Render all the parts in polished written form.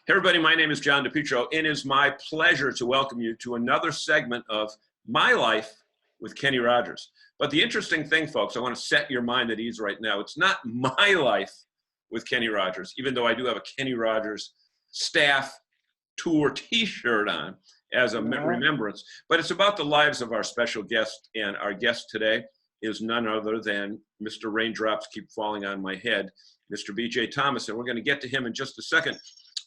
Hey everybody, my name is John DePietro. It is my pleasure to welcome you to another segment of My Life with Kenny Rogers. But the interesting thing, folks, I want to set your mind at ease right now. It's not my life with Kenny Rogers, even though I do have a Kenny Rogers staff tour t-shirt on as a remembrance. But it's about the lives of our special guest, and our guest today is none other than Mr. Raindrops Keep Falling on My Head, Mr. B.J. Thomas, and we're going to get to him in just a second.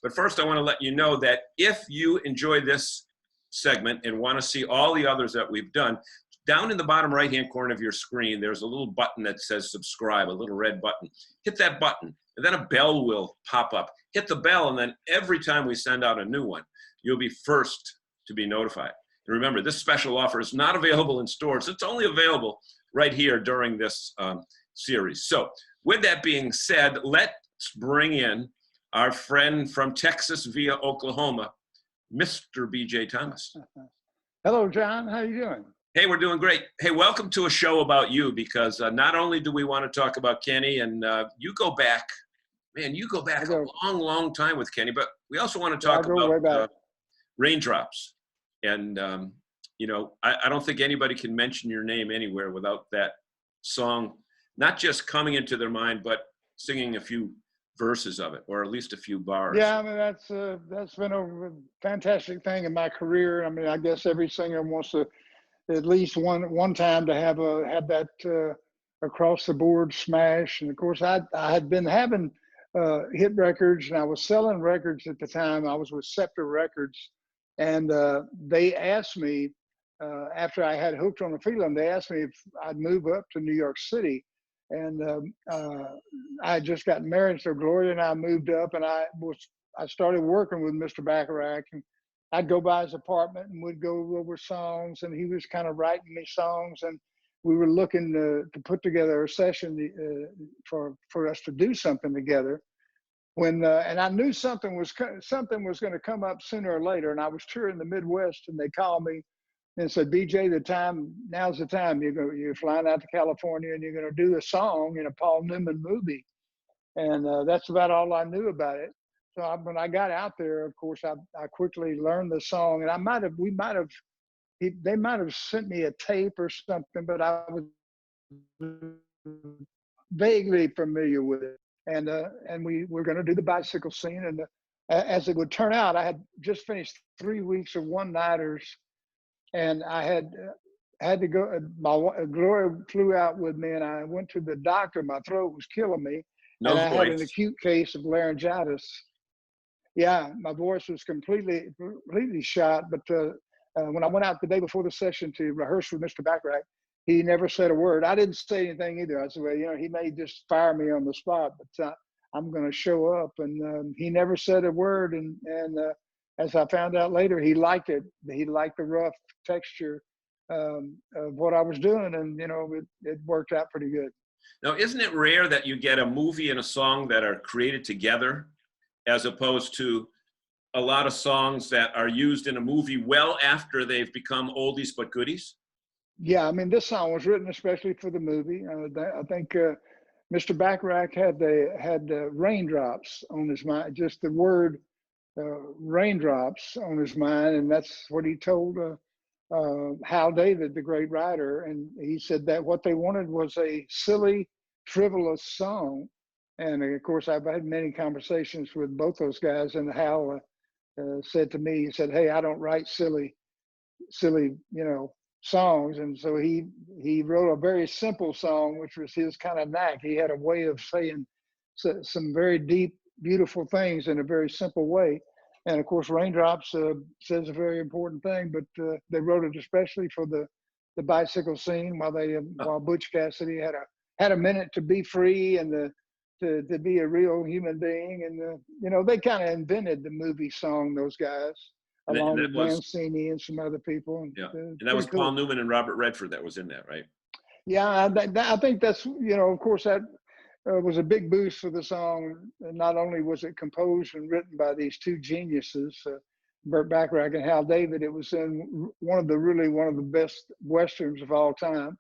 But first, I want to let you know that if you enjoy this segment and want to see all the others that we've done, down in the bottom right-hand corner of your screen, there's a little button that says subscribe, a little red button. Hit that button, and then a bell will pop up. Hit the bell, and then every time we send out a new one, you'll be first to be notified. And remember, this special offer is not available in stores. It's only available right here during this series. So with that being said, let's bring in our friend from Texas via Oklahoma, Mr. B.J. Thomas. Hello, John. How you doing? Hey, we're doing great. Hey, welcome to a show about you, because not only do we want to talk about Kenny, and you go back, man, you go back a long, long time with Kenny, but we also want to talk about Raindrops. And, you know, I don't think anybody can mention your name anywhere without that song, not just coming into their mind, but singing a few verses of it, or at least a few bars. Yeah, I mean, that's been a fantastic thing in my career. I mean, I guess every singer wants to at least one time to have that across the board smash. And of course, I had been having hit records, and I was selling records at the time. I was with Scepter Records, and they asked me after I had Hooked on a Feeling, they asked me if I'd move up to New York City. And I had just got married, so Gloria and I moved up, and I started working with Mr. Bacharach, and I'd go by his apartment and we'd go over songs, and he was kind of writing me songs, and we were looking to put together a session for us to do something together. When and I knew something was going to come up sooner or later, and I was touring the Midwest, and they called me and said, BJ, now's the time. You're flying out to California, and you're going to do a song in a Paul Newman movie. And that's about all I knew about it. So when I got out there, of course, I quickly learned the song, and they might have sent me a tape or something, but I was vaguely familiar with it. And we were going to do the bicycle scene. And as it would turn out, I had just finished 3 weeks of one-nighters, and I had to go. Gloria flew out with me, and I went to the doctor. My throat was killing me, and I had an acute case of laryngitis. Yeah, my voice was completely shot. But when I went out the day before the session to rehearse with Mr. Bacharach, he never said a word. I didn't say anything either. I said, well, you know, he may just fire me on the spot, but I'm going to show up. And he never said a word. And as I found out later, he liked it. He liked the rough texture of what I was doing, and you know, it worked out pretty good. Now, isn't it rare that you get a movie and a song that are created together, as opposed to a lot of songs that are used in a movie well after they've become oldies but goodies? Yeah, I mean, this song was written especially for the movie. I think Mr. Bacharach had raindrops on his mind, just the word raindrops on his mind, and that's what he told Hal David, the great writer. And he said that what they wanted was a silly, frivolous song. And of course, I've had many conversations with both those guys, and Hal said to me, he said, hey, I don't write silly, you know, songs. And so he wrote a very simple song, which was his kind of knack. He had a way of saying some very deep, beautiful things in a very simple way. And of course, Raindrops says a very important thing, but they wrote it especially for the bicycle scene, while Butch Cassidy had a minute to be free and to be a real human being. And you know, they kind of invented the movie song, those guys, along with Mancini and some other people. Yeah, and that was cool. Paul Newman and Robert Redford that was in that, right? Yeah, I think that's, you know, of course, that was a big boost for the song. Not only was it composed and written by these two geniuses, Burt Bacharach and Hal David, it was in one of the best Westerns of all time,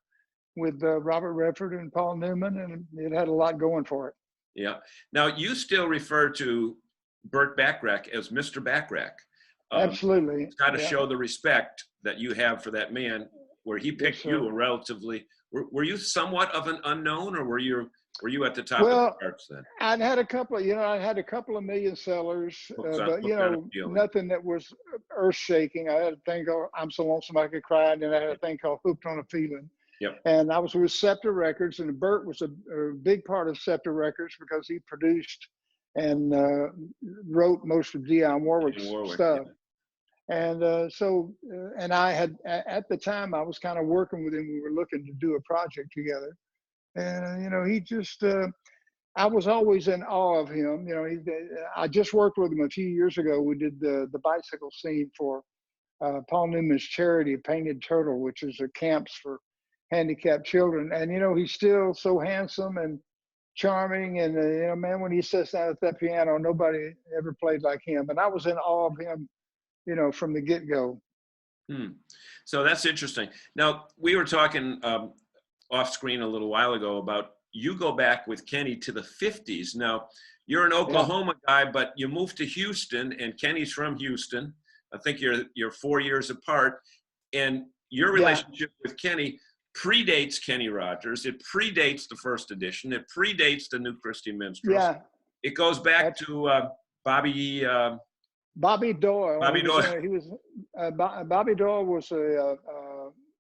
with Robert Redford and Paul Newman, and it had a lot going for it. Yeah. Now, you still refer to Burt Bacharach as Mr. Bacharach. Absolutely. It's got to Yeah. show the respect that you have for that man, where he picked you a relatively. Were you somewhat of an unknown, or were you at the top of the charts then? I'd had a couple of, I had a couple of million sellers, but nothing that was earth shaking. I had a thing called "I'm So Lonesome I Could Cry," and then I had a thing called "Hooked on a Feeling." Yep. And I was with Scepter Records, and Burt was a big part of Scepter Records because he produced and wrote most of Dionne Warwick's stuff. Yeah. And and I had, at the time, I was kind of working with him. We were looking to do a project together. And, he just, I was always in awe of him. I just worked with him a few years ago. We did the bicycle scene for Paul Newman's charity, Painted Turtle, which is a camps for handicapped children. And, he's still so handsome and charming. And, man, when he sits down at that piano, nobody ever played like him. And I was in awe of him, from the get-go. So that's interesting. Now, we were talking off screen a little while ago about you go back with Kenny to the 50s. Now, you're an Oklahoma guy, but you moved to Houston, and Kenny's from Houston. I think you're 4 years apart, and your relationship with Kenny predates Kenny Rogers. It predates the first edition. It predates the new Christy Minstrels. Yeah. It goes back to Bobby Doyle. Bobby Doyle. Bobby Doyle was a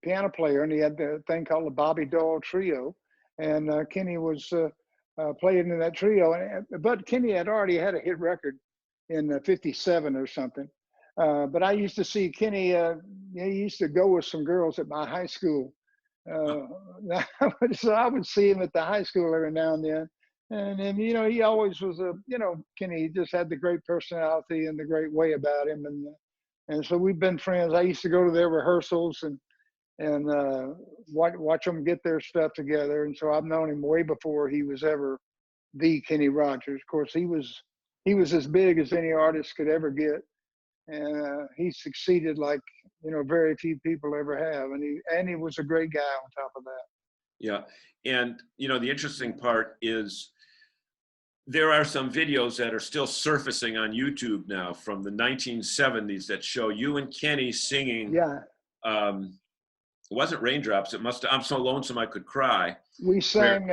piano player, and he had the thing called the Bobby Doyle Trio, and Kenny was playing in that trio. But Kenny had already had a hit record in '57 or something. But I used to see Kenny. He used to go with some girls at my high school, so I would see him at the high school every now and then. And then, he always was Kenny just had the great personality and the great way about him. And so we've been friends. I used to go to their rehearsals and watch them get their stuff together. And so I've known him way before he was ever the Kenny Rogers. Of course, he was as big as any artist could ever get. And he succeeded like, very few people ever have. And he was a great guy on top of that. Yeah. And, the interesting part is there are some videos that are still surfacing on YouTube now from the 1970s that show you and Kenny singing. Yeah. It wasn't Raindrops. It must have, I'm So Lonesome I Could Cry. We sang,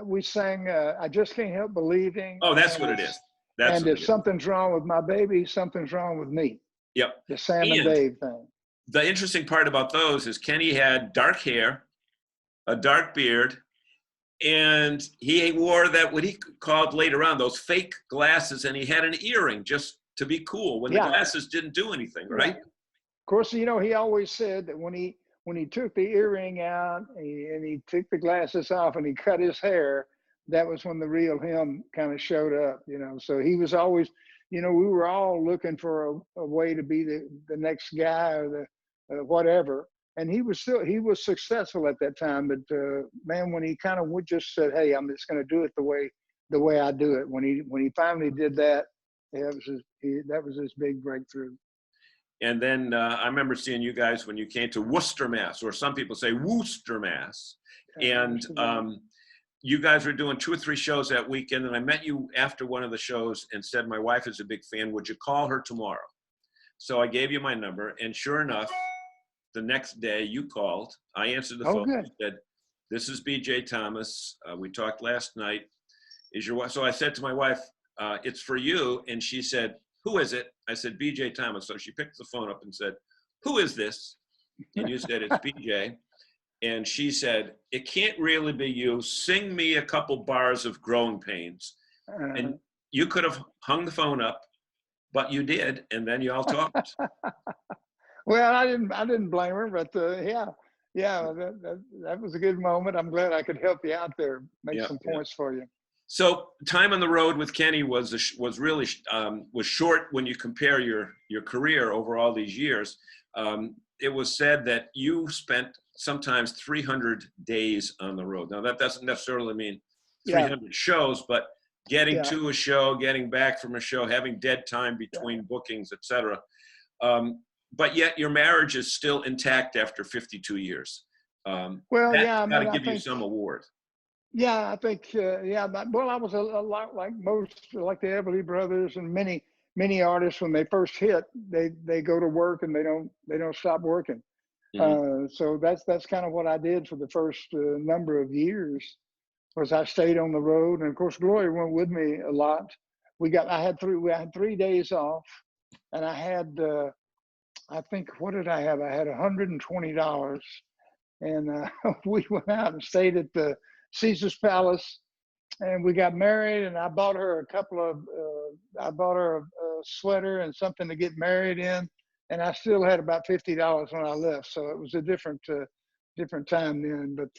we sang I Just Can't Help Believing. Oh, that's what it is. And if something's wrong with my baby, something's wrong with me. Yep. The Sam and Dave thing. The interesting part about those is Kenny had dark hair, a dark beard, and he wore that, what he called later on, those fake glasses, and he had an earring just to be cool when the glasses didn't do anything, right? Of course, he always said that when he took the earring out and he took the glasses off and he cut his hair, that was when the real him kind of showed up, So he was always, we were all looking for a way to be the next guy or the whatever. And he was successful at that time. But man, when he kind of just said, "Hey, I'm just going to do it the way I do it," when he finally did that, that was his big breakthrough. And then I remember seeing you guys when you came to Worcester, Mass, or some people say Worcester, Mass. And you guys were doing 2 or 3 shows that weekend. And I met you after one of the shows and said, "My wife is a big fan. Would you call her tomorrow?" So I gave you my number. And sure enough, the next day you called. I answered the phone. Good. And said, "This is B.J. Thomas. We talked last night. Is your wife?" So I said to my wife, "It's for you." And she said, "Who is it?" I said, "B.J. Thomas." So she picked the phone up and said, "Who is this?" And you said, "It's B.J." And she said, "It can't really be you. Sing me a couple bars of Growing Pains." And you could have hung the phone up, but you did. And then you all talked. Well, I didn't blame her, but that was a good moment. I'm glad I could help you out there, make some points for you. So time on the road with Kenny was really short when you compare your career over all these years. It was said that you spent sometimes 300 days on the road. Now that doesn't necessarily mean 300 shows, but getting to a show, getting back from a show, having dead time between bookings, etc. But yet your marriage is still intact after 52 years. That's got to give you some award. Yeah, I think, yeah, well, I was a lot like most, like the Everly Brothers and many artists. When they first hit, they go to work and they don't stop working. Hmm. So that's kind of what I did for the first number of years. Was I stayed on the road, and of course Gloria went with me a lot. We had 3 days off, and I had I think, what did I have? I had $120, and we went out and stayed at the Caesar's Palace, and we got married. And I bought her I bought her a sweater and something to get married in, and I still had about $50 when I left. So it was a different time then. But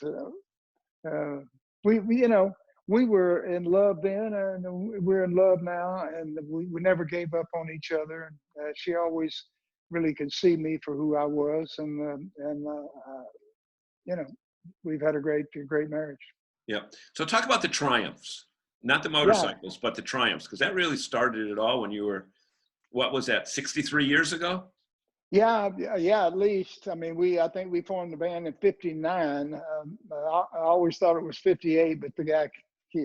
we, we were in love then, and we're in love now, and we never gave up on each other. And she always really could see me for who I was, and you know, we've had a great marriage. Yeah. So talk about the triumphs, not the Yeah, motorcycles, but the triumphs, because that really started it all when you were, what was that, 63 years ago? yeah, at least. I mean, I think we formed the band in '59. I always thought it was '58, but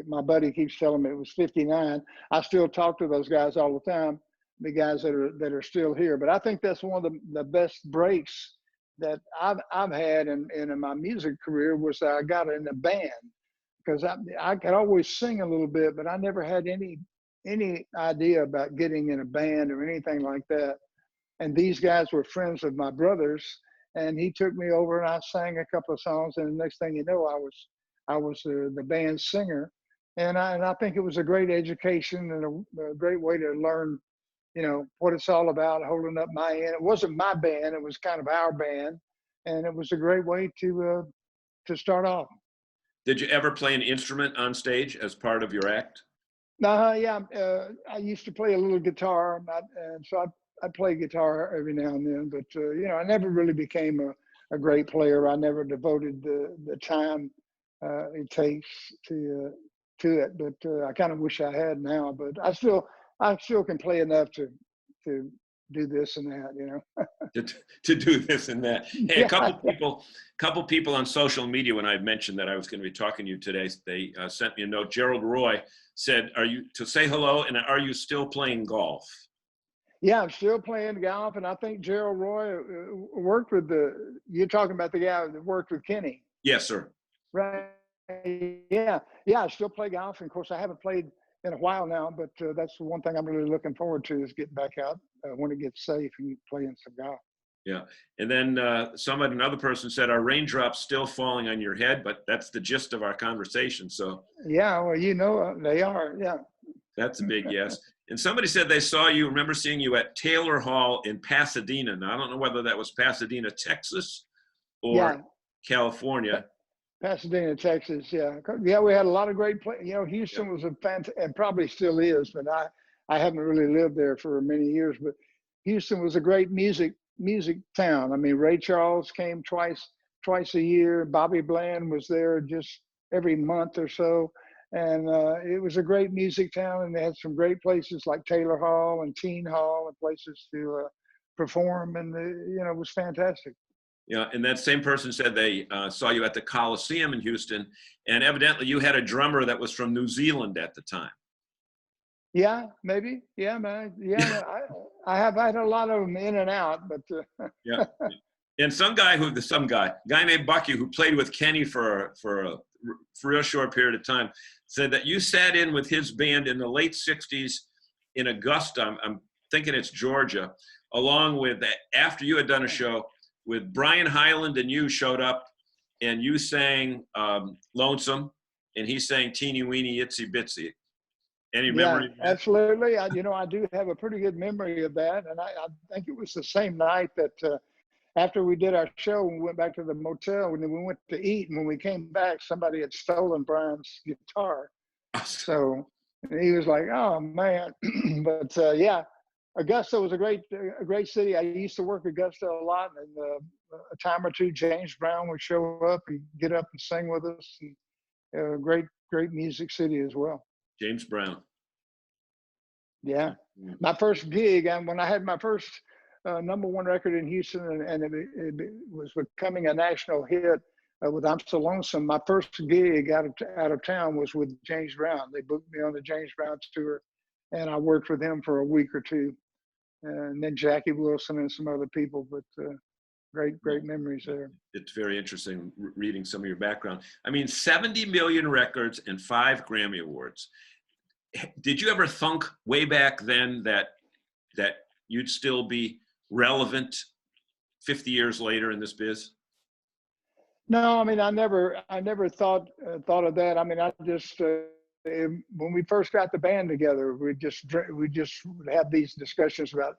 my buddy keeps telling me it was '59. I still talk to those guys all the time, the guys that are still here. But I think that's one of the best breaks that I've had in my music career, was that I got in a band, because I could always sing a little bit, but I never had any idea about getting in a band or anything like that. And these guys were friends of my brother's, and he took me over and I sang a couple of songs, and the next thing you know, I was the band singer. And I think it was a great education and a great way to learn, what it's all about, holding up my end. It wasn't my band, it was kind of our band, and it was a great way to start off. Did you ever play an instrument on stage as part of your act? Yeah, I used to play a little guitar, and so I play guitar every now and then. But I never really became a great player. I never devoted the time it takes to it. But I kind of wish I had now. But I still can play enough to do this and that. to, to do this and that. Hey, a Yeah, couple people on social media, when I mentioned that I was going to be talking to you today, they sent me a note. Gerald Roy said, "Are you to say hello? And are you still playing golf?" yeah. I'm still playing golf, and I think Gerald Roy worked with the. You're talking about the guy that worked with Kenny. Yes, sir. Right. Yeah. Yeah. I still play golf. And of course, I haven't played in a while now, but that's the one thing I'm really looking forward to, is getting back out when it gets safe and playing some golf. Yeah. And then another person said, "Are raindrops still falling on your head?" But that's the gist of our conversation. So Yeah. Well, they are. Yeah. that's a big yes. And somebody said they remember seeing you at Taylor Hall in Pasadena. Now, I don't know whether that was Pasadena, Texas, or Yeah. California. Pasadena, Texas. Yeah. Yeah. We had a lot of great play. Yeah. Houston was and probably still is, but I haven't really lived there for many years. But Houston was a great music town. I mean, Ray Charles came twice a year. Bobby Bland was there just every month or so, and it was a great music town. And they had some great places like Taylor Hall and Teen Hall, and places to perform. And it was fantastic. Yeah, and that same person said they saw you at the Coliseum in Houston, and evidently you had a drummer that was from New Zealand at the time. Yeah, maybe. Yeah, man. Yeah, I have had a lot of them in and out, but Yeah, and guy named Bucky, who played with Kenny for a real short period of time, said that you sat in with his band in the late '60s in Augusta. I'm thinking it's Georgia, along with after you had done a show with Brian Hyland, and you showed up and you sang Lonesome, and he sang Teeny Weeny Itsy Bitsy. Any yeah, memory of that? absolutely. I do have a pretty good memory of that, and I think it was the same night that after we did our show, we went back to the motel, and then we went to eat, and when we came back, somebody had stolen Brian's guitar. So he was like, "Oh man," but yeah, Augusta was a great city. I used to work Augusta a lot, and a time or two, James Brown would show up and get up and sing with us. And, great music city as well. James Brown. Yeah, my first gig, and when I had my first #1 record in Houston, and it was becoming a national hit, with I'm So Lonesome. My first gig out of town was with James Brown. They booked me on the James Brown tour, and I worked with him for a week or two, and then Jackie Wilson and some other people. But great memories there. It's very interesting reading some of your background. I mean, 70 million records and 5 Grammy Awards. Did you ever think way back then that you'd still be relevant 50 years later in this biz? No, I mean, I never thought of that. I mean, I just when we first got the band together, we just would have these discussions about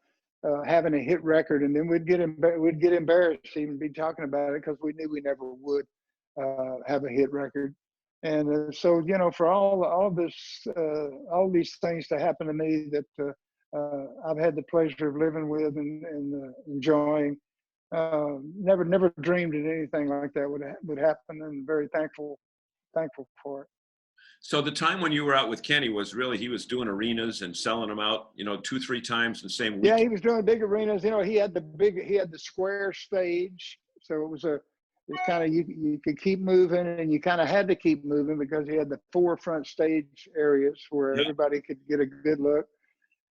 having a hit record, and then we'd get embarrassed to even be talking about it because we knew we never would have a hit record. And so, you know, for all these things to happen to me that I've had the pleasure of living with and enjoying. Never dreamed that anything like that would happen, and very thankful for it. So the time when you were out with Kenny was really, he was doing arenas and selling them out, you know, 2-3 times in the same week. Yeah, he was doing big arenas. You know, he had the square stage, so it was kind of, you could keep moving, and you kind of had to keep moving because he had the 4 front stage areas where everybody could get a good look.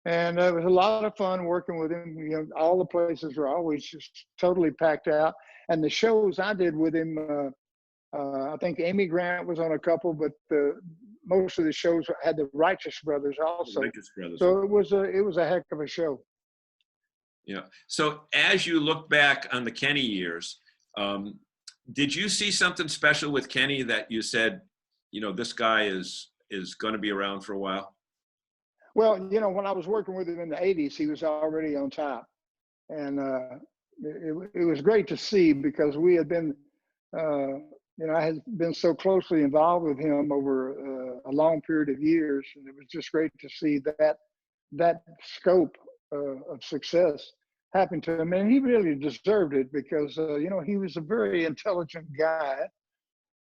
And it was a lot of fun working with him. You know, all the places were always just totally packed out. And the shows I did with him, I think Amy Grant was on a couple, but most of the shows had the Righteous Brothers also. Righteous Brothers. So it was a heck of a show. Yeah. So as you look back on the Kenny years, did you see something special with Kenny that you said, you know, this guy is going to be around for a while? Well, you know, when I was working with him in the 80s, he was already on top. And it was great to see because we had been, you know, I had been so closely involved with him over a long period of years. And it was just great to see that scope of success happen to him. And he really deserved it because, you know, he was a very intelligent guy.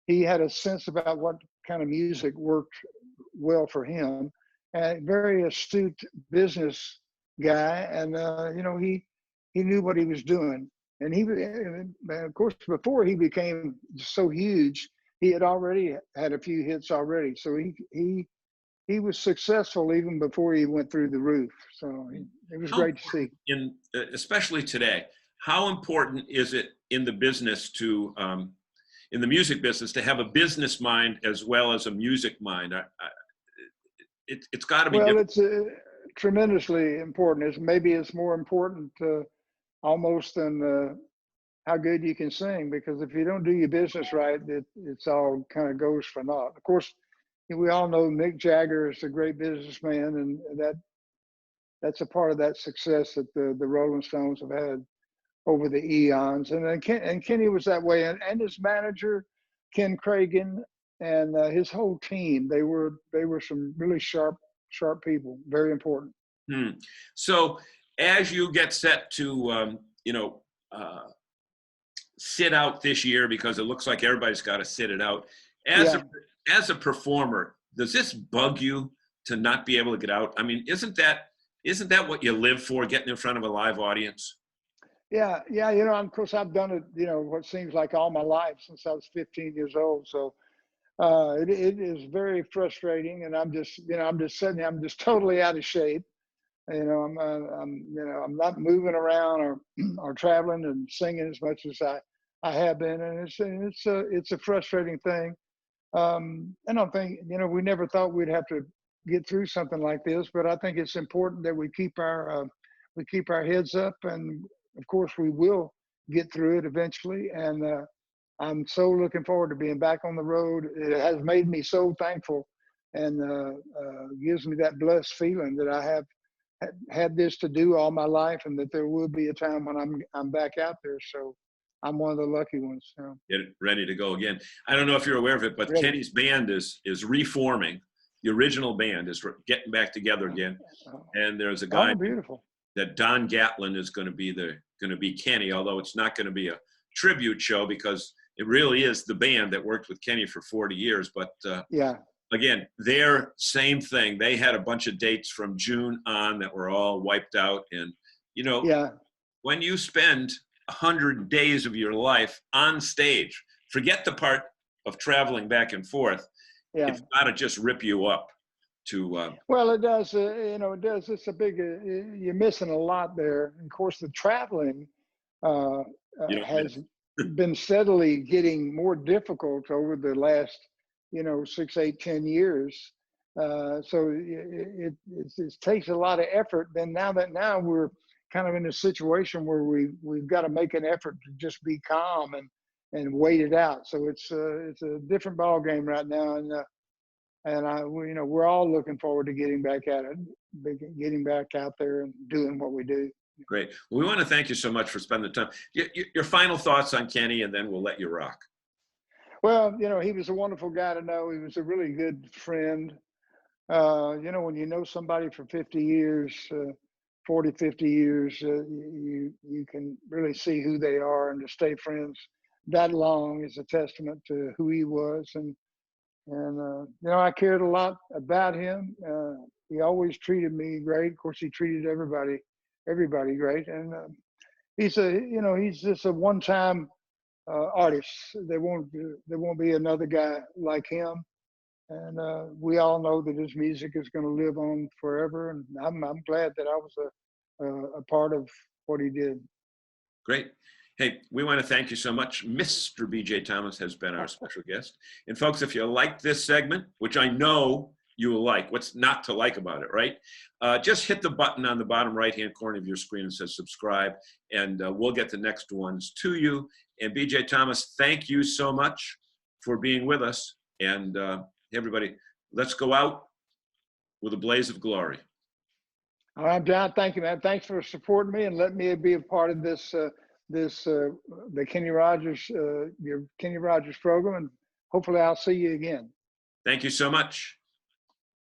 He had a sense about what kind of music worked well for him. And very astute business guy, and you know, he knew what he was doing. And of course, before he became so huge, he had already had a few hits already. So he was successful even before he went through the roof. So it was great to see. Especially today, how important is it in the business to in the music business to have a business mind as well as a music mind? It's got to be. Well, it's tremendously important. It's more important almost than how good you can sing, because if you don't do your business right, it's all kind of goes for naught. Of course, we all know Mick Jagger is a great businessman, and that's a part of that success that the Rolling Stones have had over the eons. And Kenny was that way, and his manager, Ken Cragen, and his whole team, they were some really sharp people, very important. So as you get set to, you know, sit out this year, because it looks like everybody's got to sit it out, as a performer, does this bug you to not be able to get out? I mean, isn't that what you live for, getting in front of a live audience? Yeah. You know, of course, I've done it, you know, what seems like all my life since I was 15 years old. So it is very frustrating, and I'm just sitting there, I'm just totally out of shape. You know, I'm not moving around or traveling and singing as much as I have been, and it's a frustrating thing. And I think, you know, we never thought we'd have to get through something like this, but I think it's important that we keep our heads up, and of course we will get through it eventually. And I'm so looking forward to being back on the road. It has made me so thankful, and gives me that blessed feeling that I have had this to do all my life, and that there will be a time when I'm back out there. So I'm one of the lucky ones. So. Get ready to go again. I don't know if you're aware of it, but really? Kenny's band is reforming. The original band is getting back together again, and there's a guy that Don Gatlin is going to be Kenny, although it's not going to be a tribute show because it really is the band that worked with Kenny for 40 years. But again, their same thing. They had a bunch of dates from June on that were all wiped out. And, you know, when you spend 100 days of your life on stage, forget the part of traveling back and forth. Yeah. It's got to just rip you up to. Well, it does. It does. It's a big. You're missing a lot there. And of course, the traveling has been steadily getting more difficult over the last, 6, 8, 10 years. So it takes a lot of effort. Then now we're kind of in a situation where we've got to make an effort to just be calm and wait it out. So it's a different ball game right now, and we're all looking forward to getting back at it, getting back out there and doing what we do. Great. Well, we want to thank you so much for spending the time. Your final thoughts on Kenny, and then we'll let you rock. Well, he was a wonderful guy to know. He was a really good friend. When you know somebody for 50 years, 40, 50 years, you can really see who they are, and to stay friends that long is a testament to who he was. And I cared a lot about him. He always treated me great. Of course, he treated everybody great. And he's just a one-time artist. There won't be another guy like him. And we all know that his music is going to live on forever. And I'm glad that I was a part of what he did. Great. Hey, we want to thank you so much. Mr. B.J. Thomas has been our special guest. And folks, if you like this segment, which I know you will like, what's not to like about it, right? Just hit the button on the bottom right-hand corner of your screen that says subscribe, and we'll get the next ones to you. And B.J. Thomas, thank you so much for being with us. And everybody, let's go out with a blaze of glory. All right, John, thank you, man. Thanks for supporting me and letting me be a part of the Kenny Rogers, your Kenny Rogers program, and hopefully I'll see you again. Thank you so much.